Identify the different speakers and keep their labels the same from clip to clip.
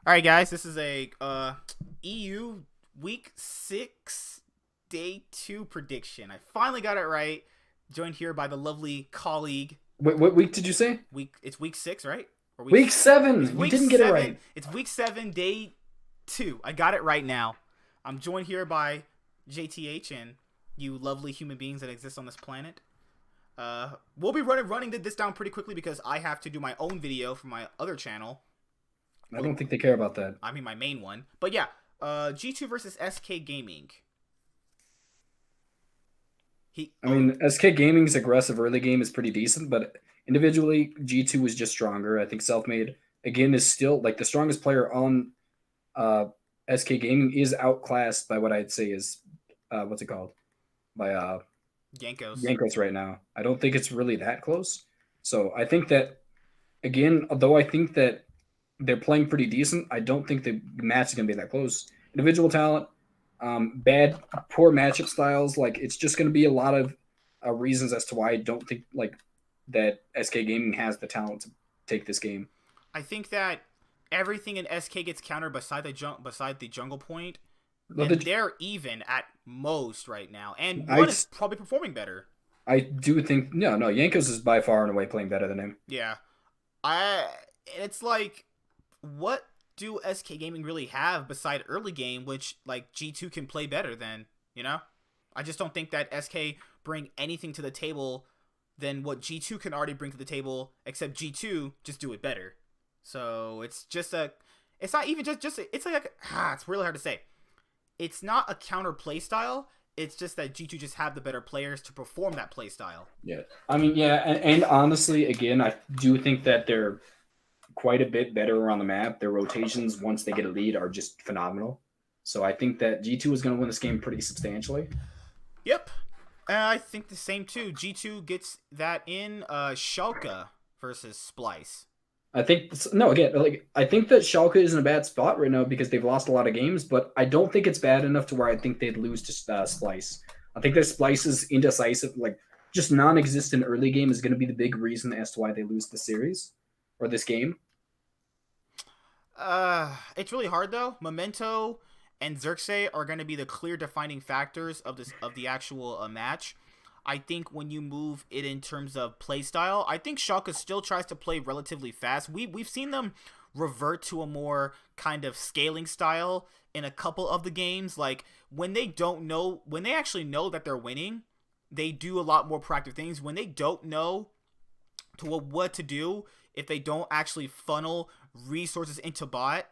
Speaker 1: All right, guys, this is a EU Week 6 Day 2 prediction. I finally got it right. Joined here by the lovely colleague.
Speaker 2: Wait, what week did you say?
Speaker 1: It's Week 6, right? Or
Speaker 2: Week
Speaker 1: it's
Speaker 2: 7. You
Speaker 1: Week
Speaker 2: didn't get it
Speaker 1: 7.
Speaker 2: right.
Speaker 1: It's Week 7 Day 2. I got it right now. I'm joined here by JTH and you lovely human beings that exist on this planet. We'll be running this down pretty quickly because I have to do my own video for my other channel.
Speaker 2: I don't think they care about that.
Speaker 1: I mean, my main one. But yeah, G2 versus SK Gaming.
Speaker 2: I mean, SK Gaming's aggressive early game is pretty decent, but individually, G2 is just stronger. I think Selfmade, again, is still like the strongest player on uh, SK Gaming is outclassed by what I'd say is, what's it called? By
Speaker 1: Yankos.
Speaker 2: Yankos right now. I don't think it's really that close. So I think that, again, although I think that they're playing pretty decent, I don't think the match is going to be that close. Individual talent, poor matchup styles. Like it's just going to be a lot of reasons as to why I don't think like that SK Gaming has the talent to take this game.
Speaker 1: I think that everything in SK gets countered beside the jungle point,
Speaker 2: But
Speaker 1: and they're even at most right now. And
Speaker 2: I
Speaker 1: one is probably performing better.
Speaker 2: I do think no Yankos is by far and away playing better than him.
Speaker 1: Yeah, I. It's like, what do SK Gaming really have beside early game, which like G2 can play better than? You know, I just don't think that SK bring anything to the table than what G2 can already bring to the table, except G2 just do it better. So it's just it's not even it's like it's really hard to say. It's not a counter play style. It's just that G2 just have the better players to perform that play style.
Speaker 2: Yeah, I mean, yeah, and honestly, again, I do think that they're quite a bit better around the map. Their rotations, once they get a lead, are just phenomenal. So I think that G2 is going to win this game pretty substantially.
Speaker 1: Yep. I think the same too. G2 gets that in Schalke versus Splice.
Speaker 2: I think no, again, like I think that Schalke is in a bad spot right now because they've lost a lot of games, but I don't think it's bad enough to where I think they'd lose to Splice. I think that Splice's indecisive, like just non-existent early game, is going to be the big reason as to why they lose the series or this game.
Speaker 1: It's really hard though. Memento and Xerxes are going to be the clear defining factors of the actual match. I think when you move it in terms of play style, I think Schalke still tries to play relatively fast. We've seen them revert to a more kind of scaling style in a couple of the games. Like when they actually know that they're winning, they do a lot more proactive things. When they don't know what to do, if they don't actually funnel resources into bot,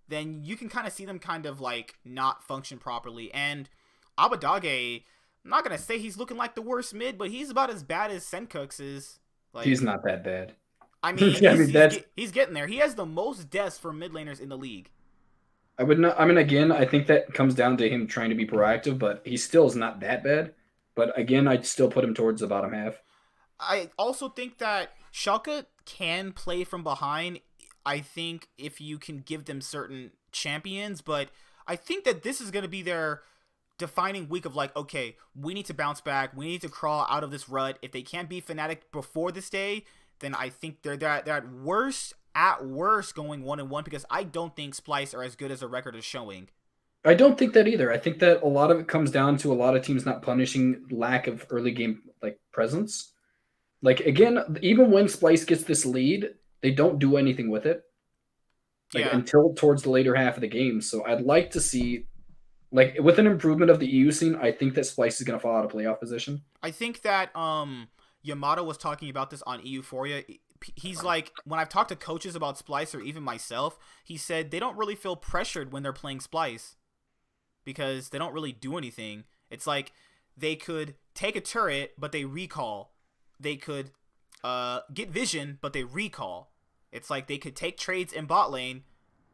Speaker 1: then you can kind of see them kind of like not function properly. And Abadage, I'm not gonna say he's looking like the worst mid, but he's about as bad as Sencooks is.
Speaker 2: He's
Speaker 1: Like,
Speaker 2: not that bad.
Speaker 1: I mean,
Speaker 2: I mean,
Speaker 1: he's getting there. He has the most deaths for mid laners in the league.
Speaker 2: I would not. I mean, again, I think that comes down to him trying to be proactive, but he still is not that bad. But again, I'd still put him towards the bottom half.
Speaker 1: I also think that Schalke can play from behind. I think if you can give them certain champions, but I think that this is going to be their defining week of like, okay, we need to bounce back. We need to crawl out of this rut. If they can't beat Fnatic before this day, then I think they're at worst going 1-1 because I don't think Splice are as good as their record is showing.
Speaker 2: I don't think that either. I think that a lot of it comes down to a lot of teams not punishing lack of early game like presence. Like again, even when Splice gets this lead, they don't do anything with it. Like
Speaker 1: Yeah,
Speaker 2: until towards the later half of the game. So I'd like to see like with an improvement of the EU scene, I think that Splice is gonna fall out of playoff position.
Speaker 1: I think that Yamato was talking about this on Euphoria. He's like, when I've talked to coaches about Splice or even myself, he said they don't really feel pressured when they're playing Splice because they don't really do anything. It's like they could take a turret, but they recall. They could get vision, but they recall. It's like they could take trades in bot lane,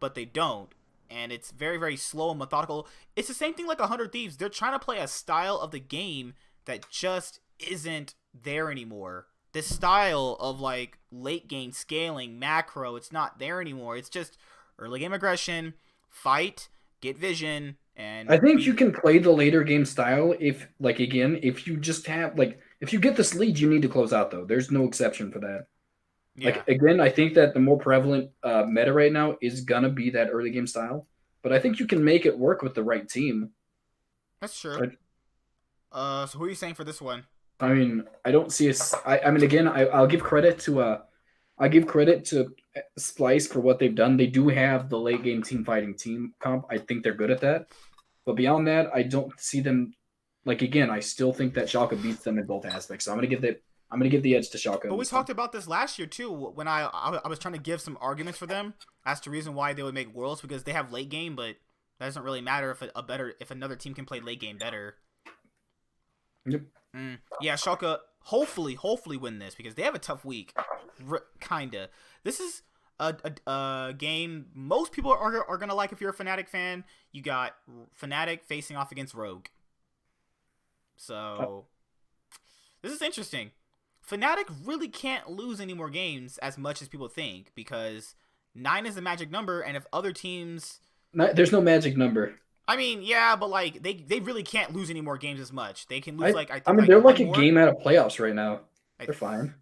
Speaker 1: but they don't. And it's very, very slow and methodical. It's the same thing like 100 Thieves. They're trying to play a style of the game that just isn't there anymore. This style of like late game scaling, macro, it's not there anymore. It's just early game aggression, fight, get vision, and
Speaker 2: I think you can play the later game style if like again, if you just have like if you get this lead, you need to close out though. There's no exception for that.
Speaker 1: Yeah,
Speaker 2: Like again, I think that the more prevalent meta right now is gonna be that early game style. But I think you can make it work with the right team.
Speaker 1: that's true.
Speaker 2: I,
Speaker 1: So who are you saying for this one?
Speaker 2: I mean, I don't see a. I mean, again, I'll give credit to I give credit to Splice for what they've done. They do have the late game team fighting team comp. I think they're good at that. But beyond that, I don't see them. Like again, I still think that Schalke beats them in both aspects. So I'm gonna give that. I'm gonna give the edge to Schalke
Speaker 1: But
Speaker 2: in
Speaker 1: we
Speaker 2: this one.
Speaker 1: talked about this last year too when I was trying to give some arguments for them as to reason why they would make worlds because they have late game, but that doesn't really matter if another team can play late game better.
Speaker 2: Yep.
Speaker 1: Yeah, Schalke hopefully win this because they have a tough week. Kinda. This is a game most people are gonna like if you're a Fnatic fan. You got Fnatic facing off against Rogue. So this is interesting. Fnatic really can't lose any more games as much as people think because 9 is the magic number, and if other teams,
Speaker 2: There's no magic number.
Speaker 1: I mean, yeah, but like they really can't lose any more games as much. They can lose like I
Speaker 2: I
Speaker 1: think
Speaker 2: mean,
Speaker 1: like
Speaker 2: they're
Speaker 1: one
Speaker 2: like a
Speaker 1: more.
Speaker 2: game out of playoffs right now.
Speaker 1: I
Speaker 2: They're fine.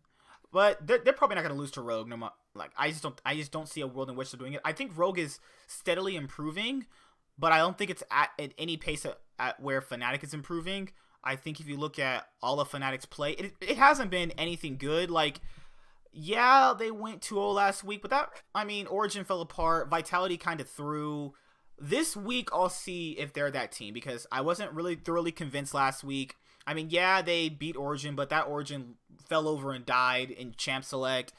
Speaker 1: But they're probably not going to lose to Rogue. No, like I just don't see a world in which they're doing it. I think Rogue is steadily improving, but I don't think it's at any pace at where Fnatic is improving. I think if you look at all of Fnatic's play, it hasn't been anything good. Like, yeah, they went 2-0 last week, but Origin fell apart. Vitality kind of threw. This week, I'll see if they're that team because I wasn't really thoroughly convinced last week. I mean, yeah, they beat Origin, but that Origin fell over and died in Champ Select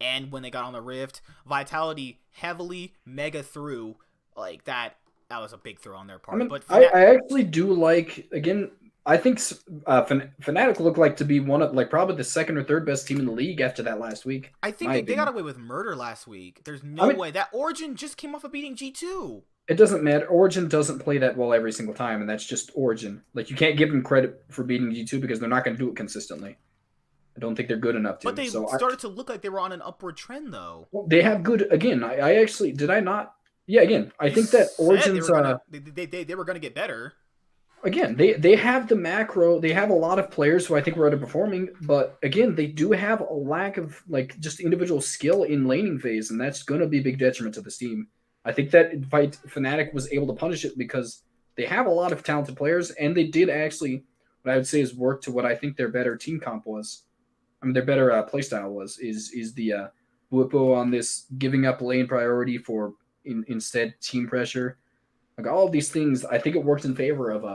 Speaker 1: and when they got on the Rift. Vitality heavily mega threw like that. That was a big throw on their part.
Speaker 2: I mean,
Speaker 1: But
Speaker 2: I actually do like, again, I think Fnatic look like to be one of, like, probably the second or third best team in the league after that last week.
Speaker 1: I think they got away with murder last week. There's no way. That Origin just came off of beating G2.
Speaker 2: It doesn't matter. Origin doesn't play that well every single time, and that's just Origin. Like, you can't give them credit for beating G2 because they're not going to do it consistently. I don't think they're good enough to.
Speaker 1: But they started to look like they were on an upward trend, though.
Speaker 2: Well, they have good. Again, I actually did I not? Yeah, again, I think that Origin's.
Speaker 1: They were gonna get better.
Speaker 2: Again, they have the macro. They have a lot of players who I think were underperforming, but again, they do have a lack of like just individual skill in laning phase, and that's going to be a big detriment to this team. I think that Fnatic was able to punish it because they have a lot of talented players, and they did actually, what I would say is work to what I think their better team comp was. I mean, their better playstyle was is the Bwipo on this giving up lane priority for instead team pressure. Like all of these things, I think it worked in favor of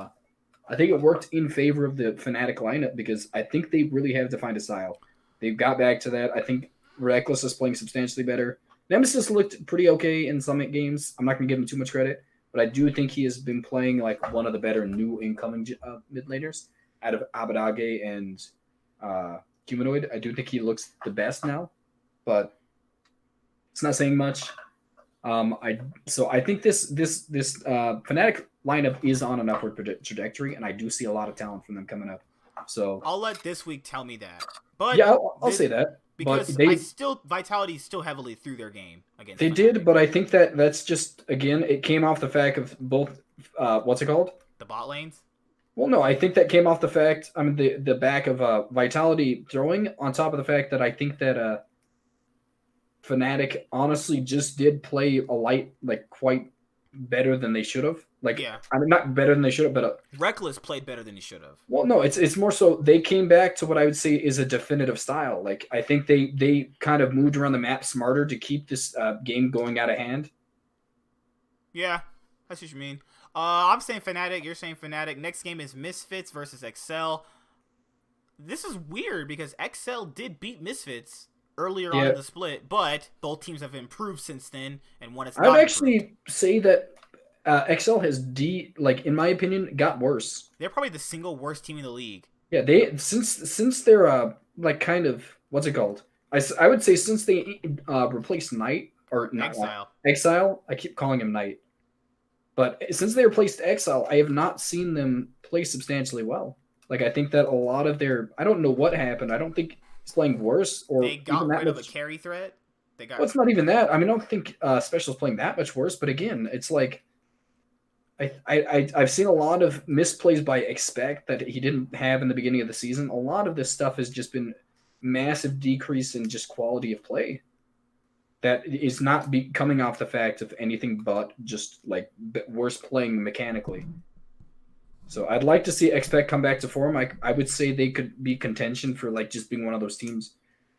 Speaker 2: I think it worked in favor of the Fnatic lineup because I think they really have defined a style. They've got back to that. I think Reckless is playing substantially better. Nemesis looked pretty okay in some games. I'm not going to give him too much credit, but I do think he has been playing like one of the better new incoming mid laners out of Abadage and Humanoid. I do think he looks the best now, but it's not saying much. I think this Fnatic lineup is on an upward trajectory, and I do see a lot of talent from them coming up. So
Speaker 1: I'll let this week tell me that. But
Speaker 2: yeah, I'll say that
Speaker 1: because Vitality still heavily threw their game against.
Speaker 2: They did, but I think that's just again it came off the fact of both. What's it called?
Speaker 1: The bot lanes.
Speaker 2: Well, no, I think that came off the fact. I mean, the back of Vitality throwing on top of the fact that I think that Fnatic honestly just did play a light like quite better than they should have. Like, yeah. I mean, not better than they should have, but
Speaker 1: Reckless played better than he should have.
Speaker 2: Well, no, it's more so they came back to what I would say is a definitive style. Like, I think they kind of moved around the map smarter to keep this game going out of hand.
Speaker 1: Yeah, that's what you mean. I'm saying Fnatic. You're saying Fnatic. Next game is Misfits versus Excel. This is weird because Excel did beat Misfits earlier on in the split, but both teams have improved since then, and one is not.
Speaker 2: I would actually say that Excel has in my opinion, got worse.
Speaker 1: They're probably the single worst team in the league.
Speaker 2: Yeah, they since they're like kind of what's it called? I would say since they replaced Knight or not Exile. I keep calling him Knight. But since they replaced Exile, I have not seen them play substantially well. Like, I think that a lot of I don't know what happened. I don't think he's playing worse. Or
Speaker 1: they got rid of a carry threat.
Speaker 2: Well, it's not even that. I mean, I don't think Special's playing that much worse. But again, it's like I've seen a lot of misplays by Expect that he didn't have in the beginning of the season. A lot of this stuff has just been massive decrease in just quality of play that is not coming off the fact of anything but just like worse playing mechanically. So I'd like to see Expect come back to form. I would say they could be contention for like just being one of those teams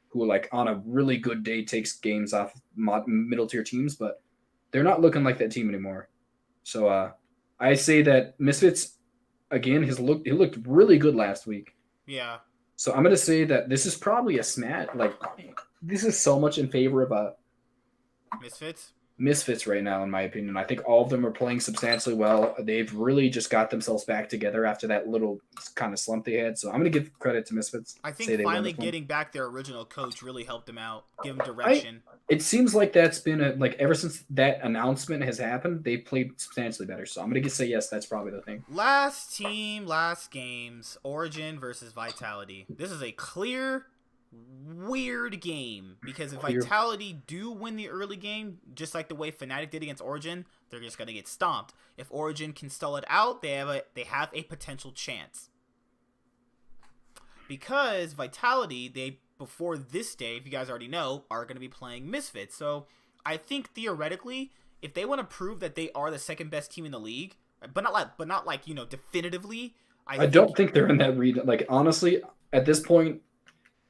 Speaker 2: who like on a really good day takes games off middle tier teams, but they're not looking like that team anymore. So I say that Misfits again he looked really good last week.
Speaker 1: Yeah.
Speaker 2: So I'm gonna say that this is probably a smat. Like this is so much in favor of Misfits right now, in my opinion. I think all of them are playing substantially well. They've really just got themselves back together after that little kind of slump they had. So I'm going to give credit to Misfits.
Speaker 1: I think finally getting back their original coach really helped them out, give them direction.
Speaker 2: It seems like that's been like ever since that announcement has happened, they've played substantially better. So I'm going to say yes, that's probably the thing.
Speaker 1: Last team, last games, Origin versus Vitality. This is a clear weird game because if Vitality do win the early game, just like the way Fnatic did against Origin, they're just gonna get stomped. If Origin can stall it out, they have a potential chance. Because Vitality, they before this day, if you guys already know, are gonna be playing Misfits. So I think theoretically, if they want to prove that they are the second best team in the league, but not like definitively,
Speaker 2: I don't think they're in that read. Like honestly, at this point,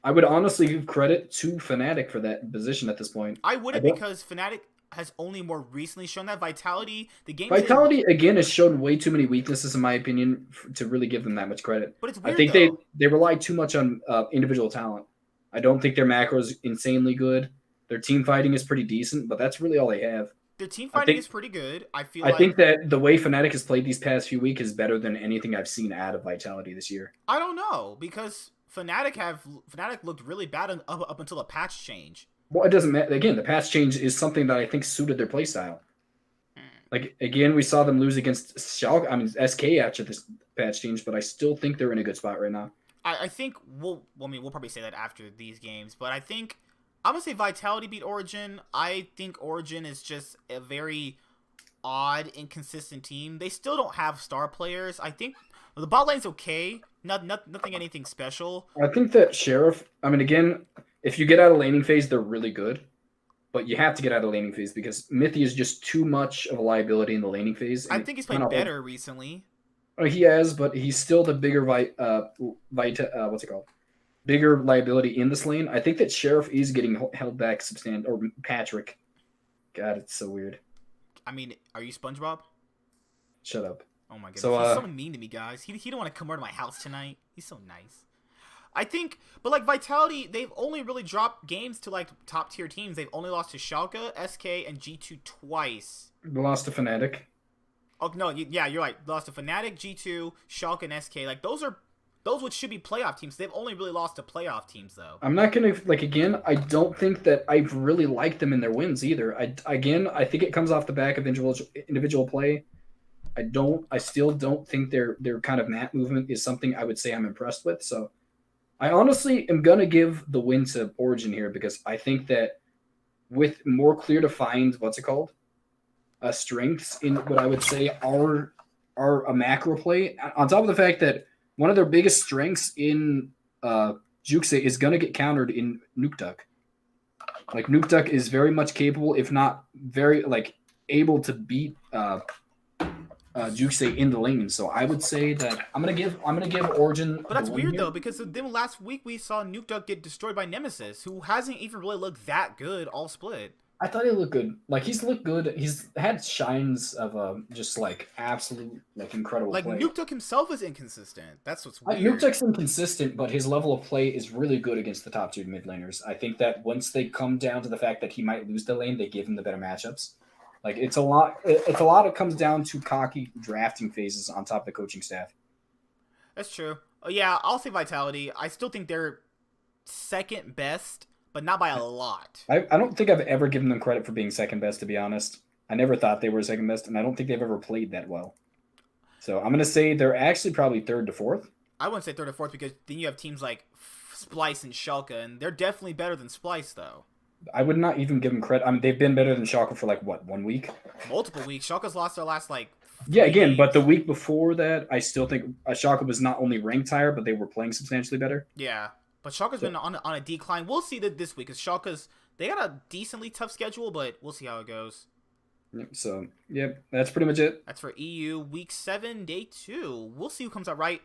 Speaker 2: I would honestly give credit to Fnatic for that position at this point.
Speaker 1: I wouldn't because Fnatic has only more recently shown that Vitality,
Speaker 2: Vitality again has shown way too many weaknesses in my opinion to really give them that much credit.
Speaker 1: But it's weird,
Speaker 2: I think they rely too much on individual talent. I don't think their macro is insanely good. Their team fighting is pretty decent, but that's really all they have.
Speaker 1: Their team fighting is pretty good. I
Speaker 2: think that the way Fnatic has played these past few weeks is better than anything I've seen out of Vitality this year.
Speaker 1: I don't know because Fnatic looked really bad up until the patch change.
Speaker 2: Well, it doesn't matter. Again, the patch change is something that I think suited their playstyle. Like again, we saw them lose against SK after this patch change, but I still think they're in a good spot right now.
Speaker 1: I think we'll probably say that after these games, but I think I'm gonna say Vitality beat Origin. I think Origin is just a very odd, inconsistent team. They still don't have star players. I think the bot lane's okay. Nothing anything special.
Speaker 2: I think that Sheriff, again, if you get out of laning phase, they're really good. But you have to get out of laning phase because Mithy is just too much of a liability in the laning phase.
Speaker 1: I think he's played better recently.
Speaker 2: He has, but he's still the bigger bigger liability in this lane. I think that Sheriff is getting held back or Patrick. God, it's so weird.
Speaker 1: Are you SpongeBob?
Speaker 2: Shut up.
Speaker 1: Oh my goodness, he's so mean to me, guys. He don't want to come over to my house tonight. He's so nice. I think, but like Vitality, they've only really dropped games to like top tier teams. They've only lost to Schalke, SK, and G2 twice.
Speaker 2: They lost to Fnatic.
Speaker 1: Oh no, yeah, you're right. Lost to Fnatic, G2, Schalke, and SK. Like those which should be playoff teams. They've only really lost to playoff teams though. I'm
Speaker 2: not gonna again. I don't think that I've really liked them in their wins either. I think it comes off the back of individual play. I still don't think their kind of map movement is something I would say I'm impressed with. So I honestly am going to give the win to Origin here because I think that with more clear defined, strengths in what I would say are a macro play, on top of the fact that one of their biggest strengths in Juxe is going to get countered in Nuke Duck. Like Nuke Duck is very much capable, if not very able to beat Juxe in the lane, so I would say that I'm gonna give Origin.
Speaker 1: But that's weird though, because then last week we saw Nuke Duck get destroyed by Nemesis, who hasn't even really looked that good all split.
Speaker 2: I thought he looked good. Like he's looked good. He's had shines of just absolute incredible.
Speaker 1: Like
Speaker 2: play.
Speaker 1: Nuke Duck himself is inconsistent. That's what's weird.
Speaker 2: Nuke Duck's inconsistent, but his level of play is really good against the top tier mid laners. I think that once they come down to the fact that he might lose the lane, they give him the better matchups. Like it's a lot. It comes down to cocky drafting phases on top of the coaching staff.
Speaker 1: That's true. Yeah, I'll say Vitality. I still think they're second best, but not by a lot.
Speaker 2: I don't think I've ever given them credit for being second best. To be honest, I never thought they were second best, and I don't think they've ever played that well. So I'm gonna say they're actually probably third to fourth.
Speaker 1: I wouldn't say third or fourth because then you have teams like Splice and Schalke, and they're definitely better than Splice though.
Speaker 2: I would not even give them credit. They've been better than Schalke for 1 week?
Speaker 1: Multiple weeks. Schalke's lost their last
Speaker 2: games. But the week before that, I still think Schalke was not only ranked higher, but they were playing substantially better.
Speaker 1: Yeah. But Schalke's been on a decline. We'll see that this week, because Schalke's, they got a decently tough schedule, but we'll see how it goes.
Speaker 2: So, yep, that's pretty much it.
Speaker 1: That's for EU week 7, day 2. We'll see who comes out right.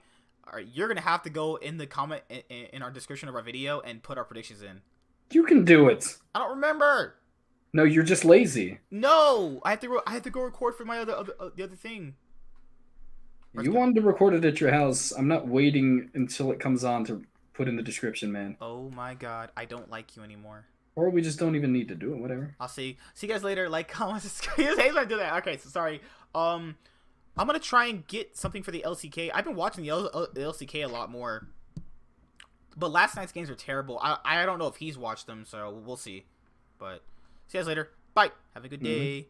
Speaker 1: All right, you're gonna have to go in the comment in our description of our video and put our predictions in.
Speaker 2: You can do it.
Speaker 1: I don't remember.
Speaker 2: No, you're just lazy.
Speaker 1: No, I have to go record for my the other thing.
Speaker 2: You wanted to record it at your house. I'm not waiting until it comes on to put in the description, man.
Speaker 1: Oh my god, I don't like you anymore.
Speaker 2: Or we just don't even need to do it. Whatever.
Speaker 1: I'll see you guys later. Like, comment, subscribe. I do that. Okay, so sorry. I'm gonna try and get something for the LCK. I've been watching the LCK a lot more, but last night's games are terrible. I don't know if he's watched them, so we'll see. But see you guys later. Bye. Have a good day.